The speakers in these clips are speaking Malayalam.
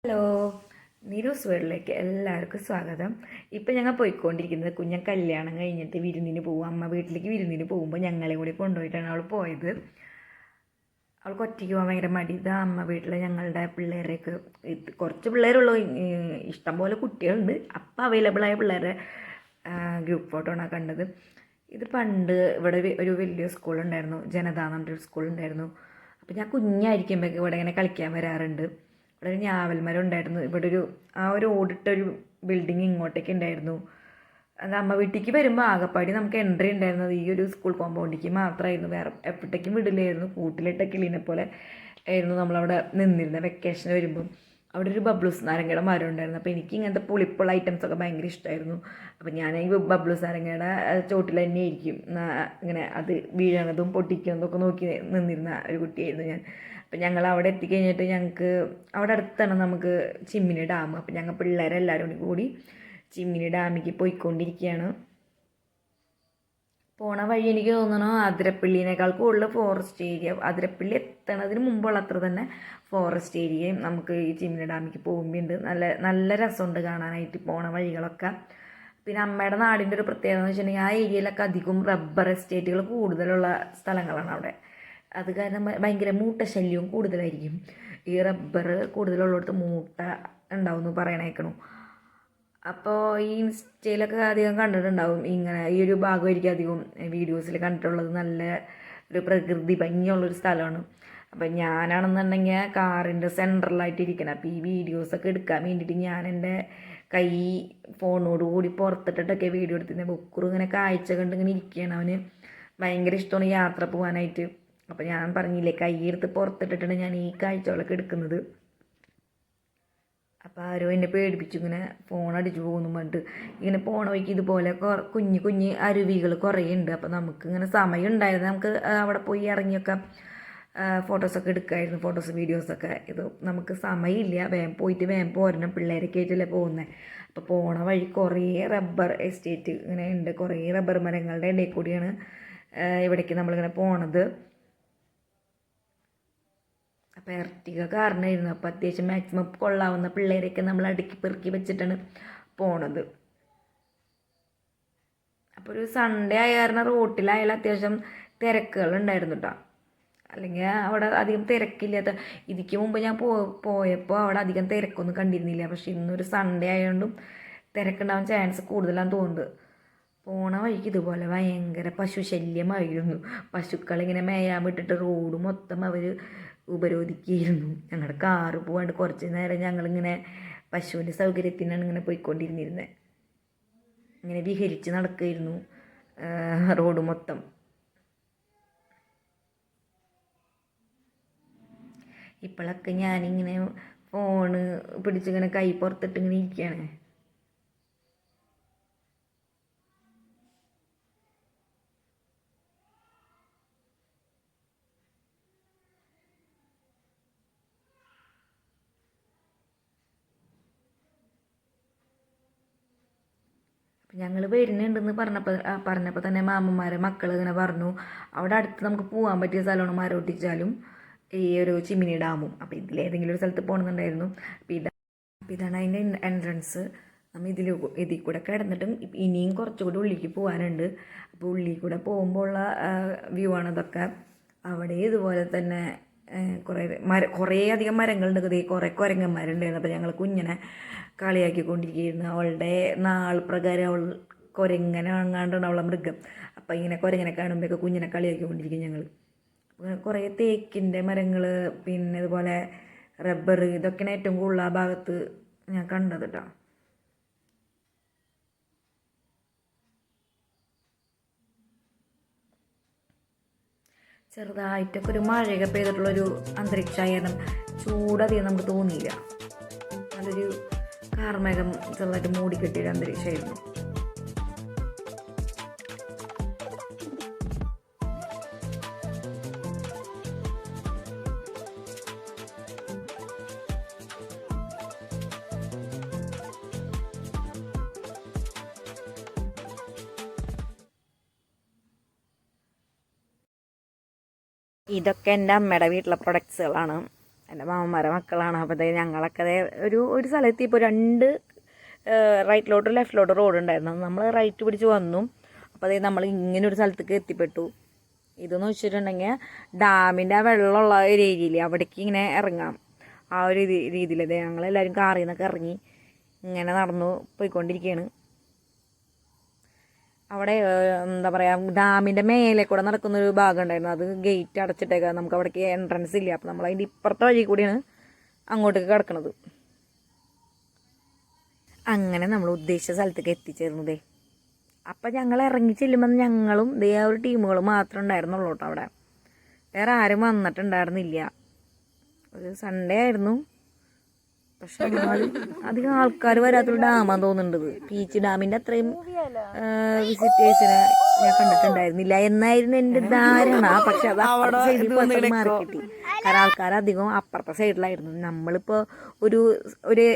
ഹലോ, നീരൂസ് വേൾഡിലേക്ക് എല്ലാവർക്കും സ്വാഗതം. ഇപ്പം ഞങ്ങൾ പോയിക്കൊണ്ടിരിക്കുന്നത് കുഞ്ഞൻ കല്യാണം കഴിഞ്ഞിട്ട് വിരുന്നിന് പോകും. അമ്മ വീട്ടിലേക്ക് വിരുന്നിന് പോകുമ്പോൾ ഞങ്ങളെ കൂടി കൊണ്ടുപോയിട്ടാണ് അവൾ പോയത്. അവൾക്ക് ഒറ്റയ്ക്ക് പോകാൻ ഭയങ്കര മടി. ഇതാ അമ്മ വീട്ടിൽ ഞങ്ങളുടെ പിള്ളേരേക്ക് കുറച്ച് പിള്ളേരുള്ളൂ, ഇഷ്ടംപോലെ കുട്ടികളുണ്ട്. അപ്പം അവൈലബിളായ പിള്ളേരെ ഗ്രൂപ്പ് ഫോട്ടോ ആണ് കണ്ടത്. ഇത് പണ്ട് ഇവിടെ ഒരു വലിയ സ്കൂളുണ്ടായിരുന്നു, ജനത എന്ന് പറഞ്ഞൊരു സ്കൂളുണ്ടായിരുന്നു. അപ്പം ഞാൻ കുഞ്ഞായിരിക്കുമ്പോഴേക്ക് ഇവിടെ ഇങ്ങനെ കളിക്കാൻ വരാറുണ്ട്. ഇവിടെ ഒരു ഞാവൽമരം ഉണ്ടായിരുന്നു. ഇവിടെ ഒരു ഓടിട്ടൊരു ബിൽഡിങ് ഇങ്ങോട്ടേക്ക് ഉണ്ടായിരുന്നു. അത് അമ്മ വീട്ടിലേക്ക് വരുമ്പോൾ ആകപ്പാടി നമുക്ക് എൻട്രി ഉണ്ടായിരുന്നത് ഈ ഒരു സ്കൂൾ കോമ്പൗണ്ടിലേക്ക് മാത്രമായിരുന്നു. വേറെ എപ്പോഴത്തേക്കും വിടില്ലായിരുന്നു. കൂട്ടിലിട്ട കിളീനെ പോലെ ആയിരുന്നു നമ്മളവിടെ നിന്നിരുന്നത്. വെക്കേഷന് വരുമ്പം അവിടെ ഒരു ബബ്ലൂസ് നാരങ്ങയുടെ മരം ഉണ്ടായിരുന്നു. അപ്പോൾ എനിക്ക് ഇങ്ങനത്തെ പുളിപ്പുള്ള ഐറ്റംസൊക്കെ ഭയങ്കര ഇഷ്ടമായിരുന്നു. അപ്പോൾ ഞാൻ ഈ ബബ്ലൂസ് നാരങ്ങയുടെ ചോട്ടിൽ തന്നെ ആയിരിക്കും ഇങ്ങനെ അത് വീഴണതും പൊട്ടിക്കുന്നതും ഒക്കെ നോക്കി നിന്നിരുന്ന ഒരു കുട്ടിയായിരുന്നു ഞാൻ. അപ്പം ഞങ്ങൾ അവിടെ എത്തിക്കഴിഞ്ഞിട്ട് ഞങ്ങൾക്ക് അവിടെ അടുത്താണ് നമുക്ക് ചിമ്മിനി ഡാം. അപ്പം ഞങ്ങൾ പിള്ളേരെല്ലാവരും കൂടി ചിമ്മിനി ഡാമിലേക്ക് പോയിക്കൊണ്ടിരിക്കുകയാണ്. പോണ വഴി എനിക്ക് തോന്നണു അതിരപ്പള്ളിനേക്കാൾ കൂടുതൽ ഫോറസ്റ്റ് ഏരിയ, അതിരപ്പള്ളി എത്തണതിന് മുമ്പുള്ള അത്ര തന്നെ ഫോറസ്റ്റ് ഏരിയയും നമുക്ക് ഈ ചിമ്മിനി ഡാമിലേക്ക് പോകുമ്പോഴുണ്ട്. നല്ല നല്ല രസമുണ്ട് കാണാനായിട്ട് പോണ വഴികളൊക്കെ. പിന്നെ അമ്മയുടെ നാടിൻ്റെ ഒരു പ്രത്യേകത എന്ന് വെച്ചിട്ടുണ്ടെങ്കിൽ ആ ഏരിയയിലൊക്കെ അധികം റബ്ബർ എസ്റ്റേറ്റുകൾ കൂടുതലുള്ള സ്ഥലങ്ങളാണ് അവിടെ. അത് കാരണം ഭയങ്കര മൂട്ട ശല്യവും കൂടുതലായിരിക്കും. ഈ റബ്ബർ കൂടുതലുള്ളിടത്ത് മൂട്ട ഉണ്ടാവും എന്ന് പറയണേക്കണു. അപ്പോൾ ഈ ഇൻസ്റ്റയിലൊക്കെ അധികം കണ്ടിട്ടുണ്ടാവും, ഇങ്ങനെ ഈ ഒരു ഭാഗമായിരിക്കും അധികം വീഡിയോസിൽ കണ്ടിട്ടുള്ളത്. നല്ല ഒരു പ്രകൃതി ഭംഗിയുള്ളൊരു സ്ഥലമാണ്. അപ്പം ഞാനാണെന്നുണ്ടെങ്കിൽ കാറിൻ്റെ സെൻട്രലായിട്ട് ഇരിക്കണം. അപ്പോൾ ഈ വീഡിയോസൊക്കെ എടുക്കാൻ വേണ്ടിയിട്ട് ഞാൻ എൻ്റെ കൈ ഫോണോട് കൂടി പുറത്തിട്ടിട്ടൊക്കെ വീഡിയോ എടുത്തിരുന്നത്. ബുക്കുറും ഇങ്ങനെ കാഴ്ച കണ്ട് ഇങ്ങനെ ഇരിക്കുകയാണ്. അവന് ഭയങ്കര ഇഷ്ടമാണ് യാത്ര പോകാനായിട്ട്. അപ്പോൾ ഞാൻ പറഞ്ഞില്ലേ, കൈയെടുത്ത് പുറത്തിട്ടിട്ടാണ് ഞാൻ ഈ കാഴ്ചകളൊക്കെ എടുക്കുന്നത്. അപ്പോൾ ആരോ എന്നെ പേടിപ്പിച്ചു, ഇങ്ങനെ ഫോൺ അടിച്ചു പോകുന്നു പറഞ്ഞിട്ട്. ഇങ്ങനെ പോണ വഴിക്ക് ഇതുപോലെ കുഞ്ഞ് കുഞ്ഞ് അരുവികൾ കുറേ ഉണ്ട്. അപ്പോൾ നമുക്ക് ഇങ്ങനെ സമയം ഉണ്ടായിരുന്നു, നമുക്ക് അവിടെ പോയി ഇറങ്ങിയൊക്കെ ഫോട്ടോസൊക്കെ എടുക്കായിരുന്നു, ഫോട്ടോസ് വീഡിയോസൊക്കെ. ഇത് നമുക്ക് സമയമില്ല, വേഗം പോയിട്ട് വേഗം പോരണം, പിള്ളേരൊക്കെ ആയിട്ടല്ലേ പോകുന്നത്. അപ്പോൾ പോണ വഴി കുറേ റബ്ബർ എസ്റ്റേറ്റ് ഇങ്ങനെ ഉണ്ട്, കുറേ റബ്ബർ മരങ്ങളുടെ ഇടയിൽ കൂടിയാണ് ഇവിടേക്ക് നമ്മളിങ്ങനെ പോണത്. അപ്പോൾ എർട്ടിക കാരണമായിരുന്നു. അപ്പോൾ അത്യാവശ്യം മാക്സിമം കൊള്ളാവുന്ന പിള്ളേരെയൊക്കെ നമ്മൾ അടുക്കി പെറുക്കി വെച്ചിട്ടാണ് പോണത്. അപ്പോൾ ഒരു സൺഡേ ആയ കാരണം റോട്ടിലായാലും അത്യാവശ്യം തിരക്കുകളുണ്ടായിരുന്നു കേട്ടോ. അല്ലെങ്കിൽ അവിടെ അധികം തിരക്കില്ലാത്ത, ഇതിക്ക് മുമ്പ് ഞാൻ പോയപ്പോൾ അവിടെ അധികം തിരക്കൊന്നും കണ്ടിരുന്നില്ല. പക്ഷേ ഇന്നൊരു സൺഡേ ആയതുകൊണ്ടും തിരക്കുണ്ടാവാൻ ചാൻസ് കൂടുതലാണെന്ന് തോന്നുന്നത്. പോണ വഴിക്ക് ഇതുപോലെ ഭയങ്കര പശുശല്യമായിരുന്നു. പശുക്കളിങ്ങനെ മേയാൻ വിട്ടിട്ട് റോഡ് മൊത്തം അവർ ഉപരോധിക്കുകയായിരുന്നു. ഞങ്ങളുടെ കാറ് പോകാണ്ട് കുറച്ച് നേരം ഞങ്ങളിങ്ങനെ പശുവിൻ്റെ സൗകര്യത്തിനാണ് ഇങ്ങനെ പോയിക്കൊണ്ടിരുന്നിരുന്നത്. ഇങ്ങനെ വിഹരിച്ച് നടക്കുമായിരുന്നു റോഡ് മൊത്തം. ഇപ്പോഴൊക്കെ ഞാനിങ്ങനെ ഫോണ് പിടിച്ചിങ്ങനെ കൈ പുറത്തിട്ട് ഇങ്ങനെ ഇരിക്കുകയാണ്. ഞങ്ങൾ വരുന്നുണ്ടെന്ന് പറഞ്ഞപ്പോൾ തന്നെ മാമന്മാരെ മക്കൾ ഇങ്ങനെ പറഞ്ഞു, അവിടെ അടുത്ത് നമുക്ക് പോകാൻ പറ്റിയ സ്ഥലമാണ് മരോട്ടിച്ചാലും ഈ ഒരു ചിമ്മിനി ഡാമും. അപ്പോൾ ഇതിലേതെങ്കിലും ഒരു സ്ഥലത്ത് പോകണമെന്നുണ്ടായിരുന്നു. അപ്പോൾ ഇതാണ് അതിൻ്റെ എൻട്രൻസ്. നമ്മൾ ഇതിൽ കൂടെ കിടന്നിട്ടും ഇനിയും കുറച്ചുകൂടി ഉള്ളിലേക്ക് പോകാനുണ്ട്. അപ്പോൾ ഉള്ളിൽ കൂടെ പോകുമ്പോൾ ഉള്ള വ്യൂ ആണ് ഇതൊക്കെ. അവിടെ ഇതുപോലെ തന്നെ കുറേ അധികം മരങ്ങളുണ്ട്. കുറേ കുരങ്ങന്മാരുണ്ടായിരുന്നു. അപ്പോൾ ഞങ്ങൾ കുഞ്ഞിനെ കളിയാക്കിക്കൊണ്ടിരിക്കുകയായിരുന്നു. അവളുടെ നാൾ പ്രകാരം അവൾ കുരങ്ങനാങ്ങാണ്ടാണ് അവളെ മൃഗം. അപ്പം ഇങ്ങനെ കുരങ്ങനെ കാണുമ്പോഴൊക്കെ കുഞ്ഞിനെ കളിയാക്കിക്കൊണ്ടിരിക്കും ഞങ്ങൾ. കുറേ തേക്കിൻ്റെ മരങ്ങൾ, പിന്നെ ഇതുപോലെ റബ്ബർ, ഇതൊക്കെയാണ് ഏറ്റവും കൂടുതൽ ആ ഭാഗത്ത് ഞാൻ കണ്ടത് കേട്ടോ. ചെറുതായിട്ടൊക്കെ ഒരു മഴയൊക്കെ പെയ്തിട്ടുള്ളൊരു അന്തരീക്ഷമായിരുന്നു. ചൂടധികം നമുക്ക് തോന്നിയില്ല. നല്ലൊരു കാർമേഘം ചെറുതായിട്ട് മൂടിക്കെട്ടിയൊരു അന്തരീക്ഷമായിരുന്നു. ഇതൊക്കെ എൻ്റെ അമ്മയുടെ വീട്ടിലെ പ്രൊഡക്ട്സുകളാണ്. എൻ്റെ മാമന്മാരെ മക്കളാണ്. അപ്പോൾ അതേ ഞങ്ങളൊക്കെ അതേ ഒരു സ്ഥലത്ത് ഇപ്പോൾ 2 റൈറ്റിലോട്ട് ലെഫ്റ്റിലോട്ട് റോഡ് ഉണ്ടായിരുന്നു. നമ്മൾ റൈറ്റ് പിടിച്ച് വന്നു. അപ്പോൾ അതേ നമ്മൾ ഇങ്ങനെ ഒരു സ്ഥലത്തേക്ക് എത്തിപ്പെട്ടു. ഇതെന്ന് വെച്ചിട്ടുണ്ടെങ്കിൽ ഡാമിൻ്റെ ആ വെള്ളമുള്ള ഒരു ഏരിയയിൽ അവിടേക്ക് ഇങ്ങനെ ഇറങ്ങാം. ആ ഒരു രീതിയിൽ അതെ ഞങ്ങളെല്ലാവരും കാറിൽ നിന്നൊക്കെ ഇറങ്ങി ഇങ്ങനെ നടന്നു പോയിക്കൊണ്ടിരിക്കുകയാണ്. അവിടെ എന്താ പറയുക, ഡാമിൻ്റെ മേലെ കൂടെ നടക്കുന്നൊരു ഭാഗം ഉണ്ടായിരുന്നു. അത് ഗേറ്റ് അടച്ചിട്ടേക്കാം, നമുക്ക് അവിടേക്ക് എൻട്രൻസ് ഇല്ല. അപ്പോൾ നമ്മൾ അതിൻ്റെ ഇപ്പുറത്തെ വഴി കൂടിയാണ് അങ്ങോട്ടേക്ക് കിടക്കുന്നത്. അങ്ങനെ നമ്മൾ ഉദ്ദേശിച്ച സ്ഥലത്തേക്ക് എത്തിച്ചേർന്നതേ. അപ്പം ഞങ്ങൾ ഇറങ്ങി ചെല്ലുമ്പോൾ ഞങ്ങളും ദേ ആ ഒരു ടീമുകൾ മാത്രമേ ഉണ്ടായിരുന്നുള്ളൂ കേട്ടോ. അവിടെ വേറെ ആരും വന്നിട്ടുണ്ടായിരുന്നില്ല. ഒരു സൺഡേ ആയിരുന്നു. പക്ഷെ അധികം ആൾക്കാർ വരാത്തൊരു ഡാമാന്ന് തോന്നുന്നുണ്ട്. പീച്ച് ഡാമിൻ്റെ അത്രയും വിസിറ്റേഴ്സിനെ ഞാൻ കണ്ടിട്ടുണ്ടായിരുന്നില്ല എന്നായിരുന്നു എൻ്റെ ധാരണ. പക്ഷെ അത് അപ്പുറത്തെ സൈഡിൽ പോയി മാറി കിട്ടി. കാരണം ആൾക്കാർ അധികം അപ്പുറത്തെ സൈഡിലായിരുന്നു. നമ്മളിപ്പോൾ ഒരു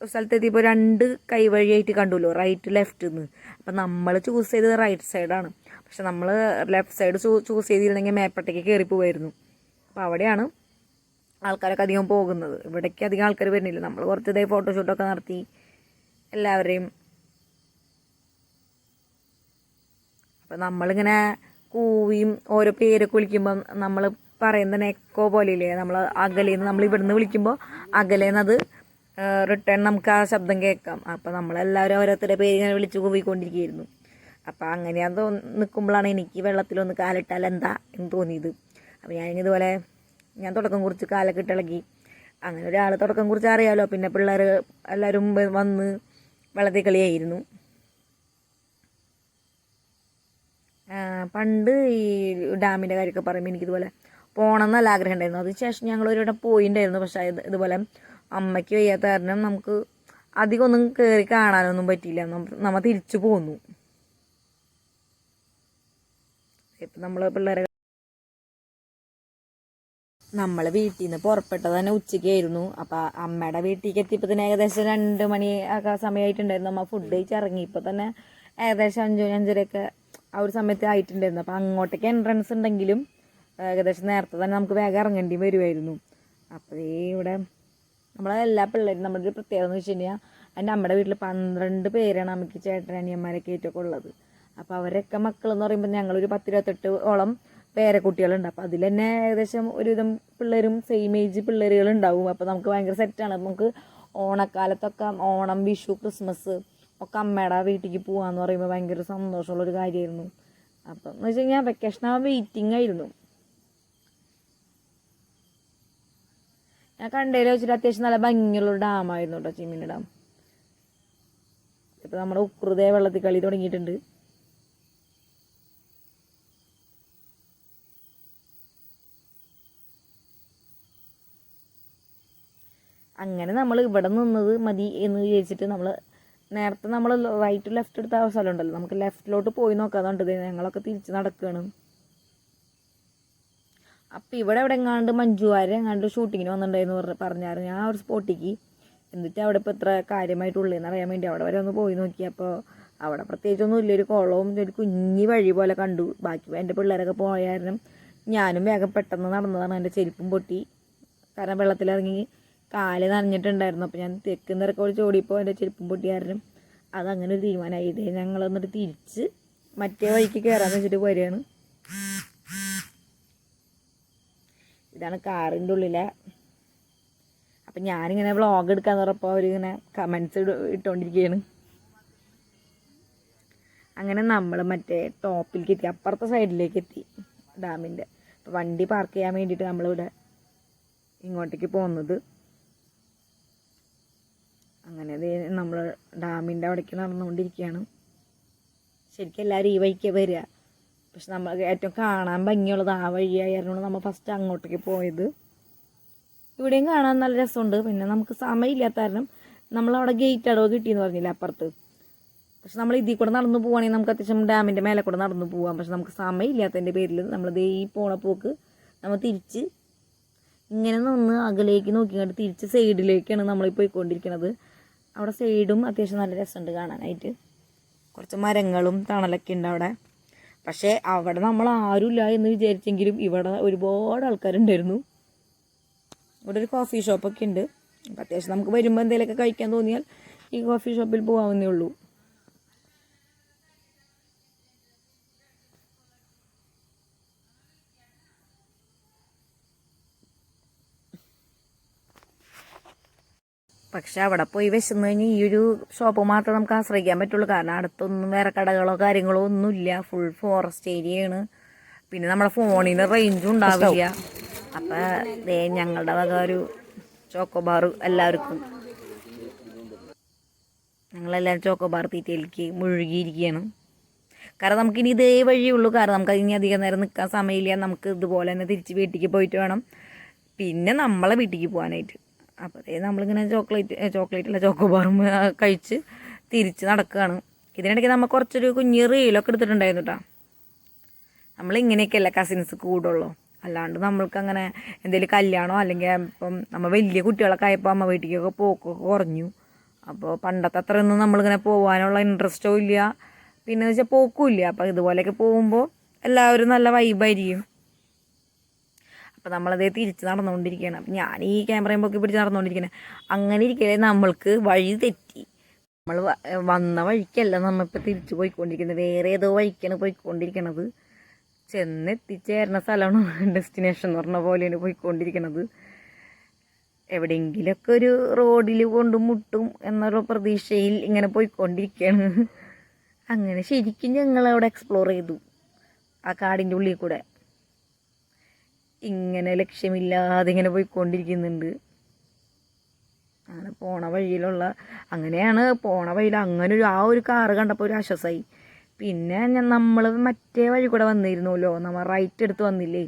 സ്ഥലത്തെത്തിയപ്പോൾ 2 കൈവഴിയായിട്ട് കണ്ടുല്ലോ, റൈറ്റ് ലെഫ്റ്റ് നിന്ന്. അപ്പം നമ്മൾ ചൂസ് ചെയ്തത് റൈറ്റ് സൈഡാണ്. പക്ഷെ നമ്മൾ ലെഫ്റ്റ് സൈഡ് ചൂസ് ചെയ്തിരുന്നെങ്കിൽ മേപ്പട്ടേക്ക് കയറി പോവായിരുന്നു. അപ്പോൾ അവിടെയാണ് ആൾക്കാരൊക്കെ അധികം പോകുന്നത്. ഇവിടേക്ക് അധികം ആൾക്കാർ വരുന്നില്ല. നമ്മൾ കുറച്ച് ഇതേ ഫോട്ടോഷൂട്ടൊക്കെ നടത്തി എല്ലാവരെയും. അപ്പം നമ്മളിങ്ങനെ കൂവിയും ഓരോ പേരൊക്കെ വിളിക്കുമ്പം നമ്മൾ പറയുന്ന എക്കോ പോലെയില്ലേ, നമ്മൾ അകലേന്ന് നമ്മൾ ഇവിടുന്ന് വിളിക്കുമ്പോൾ അകലേന്ന് അത് റിട്ടേൺ നമുക്ക് ആ ശബ്ദം കേൾക്കാം. അപ്പം നമ്മളെല്ലാവരും ഓരോരുത്തരുടെ പേര് ഇങ്ങനെ വിളിച്ച് കൂവിക്കൊണ്ടിരിക്കുകയായിരുന്നു. അപ്പം അങ്ങനെ അത് നിൽക്കുമ്പോഴാണ് എനിക്ക് വെള്ളത്തിലൊന്ന് കാലിട്ടാൽ എന്താ എന്ന് തോന്നിയത്. അപ്പോൾ ഞാനിതുപോലെ ഞാൻ തുടക്കം കുറിച്ച് കാലൊക്കെ ഇട്ടിളകി. അങ്ങനെ ഒരാൾ തുടക്കം കുറിച്ച് അറിയാമല്ലോ. പിന്നെ പിള്ളേർ എല്ലാവരും വന്ന് വെള്ളത്തിൽ കളിയായിരുന്നു. പണ്ട് ഈ ഡാമിൻ്റെ കാര്യമൊക്കെ പറയുമ്പോൾ എനിക്കിതുപോലെ പോകണം എന്നല്ല ആഗ്രഹം ഉണ്ടായിരുന്നു. അതിനുശേഷം ഞങ്ങൾ ഒരിവിടെ പോയിട്ടുണ്ടായിരുന്നു. പക്ഷേ ഇതുപോലെ അമ്മയ്ക്ക് വയ്യാത്ത കാരണം നമുക്ക് അധികം ഒന്നും കയറി കാണാനൊന്നും പറ്റിയില്ല. നമ്മൾ തിരിച്ചു പോന്നു. ഇപ്പം നമ്മൾ പിള്ളേരെ നമ്മൾ വീട്ടിൽ നിന്ന് പുറപ്പെട്ടത് തന്നെ ഉച്ചയ്ക്കായിരുന്നു. അപ്പം അമ്മയുടെ വീട്ടിലേക്ക് എത്തിയപ്പോൾ തന്നെ ഏകദേശം 2 മണി ഒക്കെ സമയമായിട്ടുണ്ടായിരുന്നു. അമ്മ ഫുഡ് കഴിച്ച് ഇറങ്ങി. ഇപ്പോൾ തന്നെ ഏകദേശം 5-5:30 ആ ഒരു സമയത്ത് ആയിട്ടുണ്ടായിരുന്നു. അപ്പം അങ്ങോട്ടേക്ക് എൻട്രൻസ് ഉണ്ടെങ്കിലും ഏകദേശം നേരത്തെ തന്നെ നമുക്ക് വേഗം ഇറങ്ങേണ്ടി വരുമായിരുന്നു. അപ്പോൾ ഇവിടെ നമ്മളെല്ലാ പിള്ളേരും നമ്മുടെ ഒരു പ്രത്യേകത എന്ന് വെച്ച് കഴിഞ്ഞാൽ എൻ്റെ അമ്മയുടെ വീട്ടിൽ 12 പേരാണ് അമ്മയ്ക്ക് ചേട്ടൻ അനിയന്മാരൊക്കെ ഏറ്റവും ഉള്ളത്. അപ്പോൾ അവരൊക്കെ മക്കളെന്ന് പറയുമ്പോൾ ഞങ്ങളൊരു 10-28 പേരക്കുട്ടികളുണ്ട്. അപ്പോൾ അതിൽ തന്നെ ഏകദേശം ഒരുവിധം പിള്ളേരും സെയിം ഏജ് പിള്ളേരുകളുണ്ടാവും. അപ്പോൾ നമുക്ക് ഭയങ്കര സെറ്റാണ്. നമുക്ക് ഓണക്കാലത്തൊക്കെ ഓണം, വിഷു, ക്രിസ്മസ് ഒക്കെ അമ്മയുടെ വീട്ടിലേക്ക് പോകാമെന്ന് പറയുമ്പോൾ ഭയങ്കര സന്തോഷമുള്ളൊരു കാര്യമായിരുന്നു. അപ്പം എന്ന് വെച്ച് കഴിഞ്ഞാൽ വെക്കേഷൻ ആ വെയിറ്റിംഗ് ആയിരുന്നു. ഞാൻ കണ്ടതിൽ വെച്ചിട്ട് അത്യാവശ്യം നല്ല ഭംഗിയുള്ളൊരു ഡാമായിരുന്നു കേട്ടോ, ചിമ്മിനി ഡാം. ഇപ്പം നമ്മുടെ ഉക്രുതേ വെള്ളത്തിൽ കളി തുടങ്ങിയിട്ടുണ്ട്. അങ്ങനെ നമ്മൾ ഇവിടെ നിന്നത് മതി എന്ന് വിചാരിച്ചിട്ട് നമ്മൾ നേരത്തെ നമ്മൾ റൈറ്റ് ലെഫ്റ്റ് എടുത്ത ആ സ്ഥലം ഉണ്ടല്ലോ, നമുക്ക് ലെഫ്റ്റിലോട്ട് പോയി നോക്കാതുകൊണ്ട് ഞങ്ങളൊക്കെ തിരിച്ച് നടക്കുകയാണ്. അപ്പം ഇവിടെ എങ്ങാണ്ട് മഞ്ജുവാരെ എങ്ങാണ്ട് ഷൂട്ടിങ്ങിന് വന്നിട്ടുണ്ടായിരുന്നു പറഞ്ഞായിരുന്നു. ഞാൻ ഒരു സ്പോട്ടിക്ക് എന്നിട്ട് അവിടെ ഇപ്പോൾ എത്ര കാര്യമായിട്ടുള്ളതെന്ന് അറിയാൻ വേണ്ടി അവിടെ വരെ ഒന്ന് പോയി നോക്കി. അപ്പോൾ അവിടെ പ്രത്യേകിച്ചൊന്നും ഇല്ല, ഒരു കുളവും ഒരു കുഞ്ഞി വഴി പോലെ കണ്ടു. ബാക്കി എൻ്റെ പിള്ളേരൊക്കെ പോയ കാരണം ഞാനും വേഗം പെട്ടെന്ന് നടന്നതാണ്. എൻ്റെ ചെരുപ്പും പൊട്ടി, കാരണം വെള്ളത്തിലിറങ്ങി കാല് നനഞ്ഞിട്ടുണ്ടായിരുന്നു. അപ്പോൾ ഞാൻ തെക്കും തിരക്ക് വിളിച്ച് ഓടിയപ്പോൾ എൻ്റെ ചെരുപ്പും പൊട്ടി കാരണം അതങ്ങനെ ഒരു തീരുമാനമായി. ഇതേ ഞങ്ങൾ എന്നിട്ട് തിരിച്ച് മറ്റേ വഴിക്ക് കയറാമെന്ന് വെച്ചിട്ട് വരികയാണ്. ഇതാണ് കാറിൻ്റെ ഉള്ളിലെ. അപ്പം ഞാനിങ്ങനെ വ്ളോഗ് എടുക്കാന്ന് പറഞ്ഞപ്പോൾ അവരിങ്ങനെ കമൻസ് ഇട്ടുകൊണ്ടിരിക്കുകയാണ്. അങ്ങനെ നമ്മൾ മറ്റേ ടോപ്പിലേക്ക് എത്തി, അപ്പുറത്തെ സൈഡിലേക്ക് എത്തി ഡാമിൻ്റെ. അപ്പോൾ വണ്ടി പാർക്ക് ചെയ്യാൻ വേണ്ടിയിട്ട് നമ്മളിവിടെ ഇങ്ങോട്ടേക്ക് പോകുന്നത്. അങ്ങനെ നമ്മൾ ഡാമിൻ്റെ അവിടേക്ക് നടന്നുകൊണ്ടിരിക്കുകയാണ്. ശരിക്കും എല്ലാവരും ഈ വഴിക്ക് വരിക, പക്ഷെ നമ്മൾ ഏറ്റവും കാണാൻ ഭംഗിയുള്ളത് ആ വഴിയായിരുന്നു. നമ്മൾ ഫസ്റ്റ് അങ്ങോട്ടേക്ക് പോയത്. ഇവിടെയും കാണാൻ നല്ല രസമുണ്ട്. പിന്നെ നമുക്ക് സമയമില്ലാത്ത കാരണം നമ്മളവിടെ ഗേറ്റ് അടവ് കിട്ടിയെന്ന് പറഞ്ഞില്ല അപ്പുറത്ത്. പക്ഷെ നമ്മൾ ഇതിൽ കൂടെ നടന്നു പോവുകയാണെങ്കിൽ നമുക്ക് അത്യാവശ്യം ഡാമിൻ്റെ മേലെ കൂടെ നടന്നു പോകാം. പക്ഷെ നമുക്ക് സമയമില്ലാത്തതിൻ്റെ പേരിൽ നമ്മളിത് ഈ പോണ പോക്ക് നമ്മൾ തിരിച്ച് ഇങ്ങനെ നിന്ന് അകലേക്ക് നോക്കിയിട്ട് തിരിച്ച് സൈഡിലേക്കാണ് നമ്മൾ പോയിക്കൊണ്ടിരിക്കുന്നത്. അവിടെ സൈഡും അത്യാവശ്യം നല്ല രസമുണ്ട് കാണാനായിട്ട്. കുറച്ച് മരങ്ങളും തണലൊക്കെ ഉണ്ട് അവിടെ. പക്ഷേ അവിടെ നമ്മൾ ആരുമില്ല എന്ന് വിചാരിച്ചെങ്കിലും ഇവിടെ ഒരുപാട് ആൾക്കാരുണ്ടായിരുന്നു. ഇവിടെ ഒരു കോഫി ഷോപ്പൊക്കെ ഉണ്ട്. അപ്പോൾ അത്യാവശ്യം നമുക്ക് വരുമ്പോൾ എന്തെങ്കിലുമൊക്കെ കഴിക്കാൻ തോന്നിയാൽ ഈ കോഫി ഷോപ്പിൽ പോകാവുന്നേ ഉള്ളൂ. പക്ഷെ അവിടെ പോയി വിശന്ന് കഴിഞ്ഞാൽ ഈ ഒരു ഷോപ്പ് മാത്രമേ നമുക്ക് ആശ്രയിക്കാൻ പറ്റുള്ളൂ. കാരണം അടുത്തൊന്നും വേറെ കടകളോ കാര്യങ്ങളോ ഒന്നുമില്ല. ഫുൾ ഫോറസ്റ്റ് ഏരിയയാണ്. പിന്നെ നമ്മുടെ ഫോണിന് റേഞ്ചും ഉണ്ടാവില്ല. അപ്പം ഞങ്ങളുടെ വക ഒരു ചോക്കോബാർ എല്ലാവർക്കും, ഞങ്ങളെല്ലാവരും ചോക്കോബാർ തീറ്റയിലേക്ക് മുഴുകിയിരിക്കുകയാണ്. കാരണം നമുക്കിനി ഇതേ വഴിയുള്ളൂ. കാരണം നമുക്ക് ഇനി അധികം നേരം നിൽക്കാൻ സമയമില്ല. നമുക്ക് ഇതുപോലെ തന്നെ തിരിച്ച് വീട്ടിലേക്ക് പോയിട്ട് വേണം പിന്നെ നമ്മളെ വീട്ടിലേക്ക് പോകാനായിട്ട്. അപ്പോൾ നമ്മളിങ്ങനെ ചോക്ലേറ്റ് അല്ല ചോക്കോബാറും കഴിച്ച് തിരിച്ച് നടക്കുകയാണ്. ഇതിനിടയ്ക്ക് നമ്മൾ കുറച്ചൊരു കുഞ്ഞ് റീലൊക്കെ എടുത്തിട്ടുണ്ടായിരുന്നു കേട്ടോ. നമ്മളിങ്ങനെയൊക്കെയല്ല കസിൻസ് കൂടുള്ളൂ. അല്ലാണ്ട് നമ്മൾക്ക് അങ്ങനെ എന്തെങ്കിലും കല്യാണമോ അല്ലെങ്കിൽ ഇപ്പം നമ്മൾ വലിയ കുട്ടികളൊക്കെ ആയപ്പോൾ അമ്മ വീട്ടിലേക്കൊക്കെ പോക്കൊക്കെ കുറഞ്ഞു. അപ്പോൾ പണ്ടത്തെ അത്രയൊന്നും നമ്മളിങ്ങനെ പോകാനുള്ള ഇൻട്രസ്റ്റോ ഇല്ല, പിന്നെ വെച്ചാൽ പോക്കും ഇല്ല. അപ്പോൾ ഇതുപോലെയൊക്കെ പോകുമ്പോൾ എല്ലാവരും നല്ല വൈബായിരിക്കും. അപ്പോൾ നമ്മളതേ തിരിച്ച് നടന്നുകൊണ്ടിരിക്കുകയാണ്. അപ്പം ഞാൻ ഈ ക്യാമറയും പൊക്കി പിടിച്ച് നടന്നുകൊണ്ടിരിക്കുന്നത്. അങ്ങനെ ഇരിക്കലേ നമ്മൾക്ക് വഴി തെറ്റി. നമ്മൾ വന്ന വഴിക്കല്ല നമ്മളിപ്പോൾ തിരിച്ച് പോയിക്കൊണ്ടിരിക്കുന്നത്, വേറെ ഏതോ വഴിക്കാണ് പോയിക്കൊണ്ടിരിക്കണത്. ചെന്നെത്തിച്ചേരുന്ന സ്ഥലമാണ് ഡെസ്റ്റിനേഷൻ എന്ന് പറഞ്ഞ പോലെയാണ് പോയിക്കൊണ്ടിരിക്കണത്. എവിടെയെങ്കിലുമൊക്കെ ഒരു റോഡിൽ കൊണ്ടും മുട്ടും എന്നുള്ള പ്രതീക്ഷയിൽ ഇങ്ങനെ പോയിക്കൊണ്ടിരിക്കുകയാണ്. അങ്ങനെ ശരിക്കും ഞങ്ങളവിടെ എക്സ്പ്ലോർ ചെയ്തു ആ കാടിൻ്റെ ഉള്ളിൽ കൂടെ. ഇങ്ങനെ ലക്ഷ്യമില്ലാതെ ഇങ്ങനെ പോയിക്കൊണ്ടിരിക്കുന്നുണ്ട്. അങ്ങനെ അങ്ങനെയാണ് പോണ വഴിയിൽ അങ്ങനെ ആ ഒരു കാറ് കണ്ടപ്പോൾ ഒരു ആശ്വാസമായി. പിന്നെ നമ്മൾ മറ്റേ വഴി കൂടെ വന്നിരുന്നല്ലോ, നമ്മൾ റൈറ്റ് എടുത്ത് വന്നില്ലേ,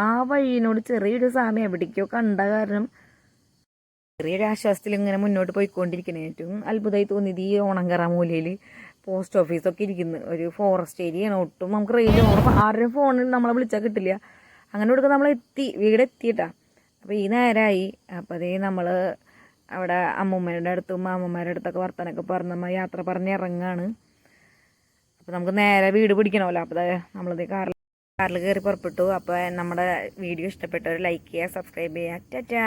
ആ വഴിയിനോട് ചെറിയൊരു സാമ്യം എവിടേക്കോ കണ്ട കാരണം ചെറിയൊരു ആശ്വാസത്തിൽ ഇങ്ങനെ മുന്നോട്ട് പോയിക്കൊണ്ടിരിക്കുന്നത്. ഏറ്റവും അത്ഭുതമായി തോന്നിയത് ഈ ഓണങ്കറ മൂലയിൽ പോസ്റ്റ് ഓഫീസൊക്കെ ഇരിക്കുന്നു. ഒരു ഫോറസ്റ്റ് ഏരിയയാണ്. ഒട്ടും നമുക്ക് റേഞ്ച് ആരുടെയും ഫോണിൽ നമ്മളെ വിളിച്ചാൽ കിട്ടില്ല. അങ്ങനെ കൊടുക്കുക നമ്മൾ വീടെത്തിയിട്ടാ. അപ്പോൾ ഈ നേരമായി. അപ്പോൾ അതേ നമ്മൾ അവിടെ അമ്മൂമ്മയുടെ അടുത്തും മാമ്മമാരുടെ അടുത്തൊക്കെ വർത്തനൊക്കെ പറഞ്ഞ് നമ്മൾ യാത്ര പറഞ്ഞ് ഇറങ്ങാണ്. അപ്പോൾ നമുക്ക് നേരെ വീട് പിടിക്കണമല്ലോ. അപ്പോൾ നമ്മളത് കാറിൽ കയറി പുറപ്പെട്ടു. അപ്പോൾ നമ്മുടെ വീഡിയോ ഇഷ്ടപ്പെട്ടവർ ലൈക്ക് ചെയ്യുക, സബ്സ്ക്രൈബ് ചെയ്യുക. ടാറ്റാ.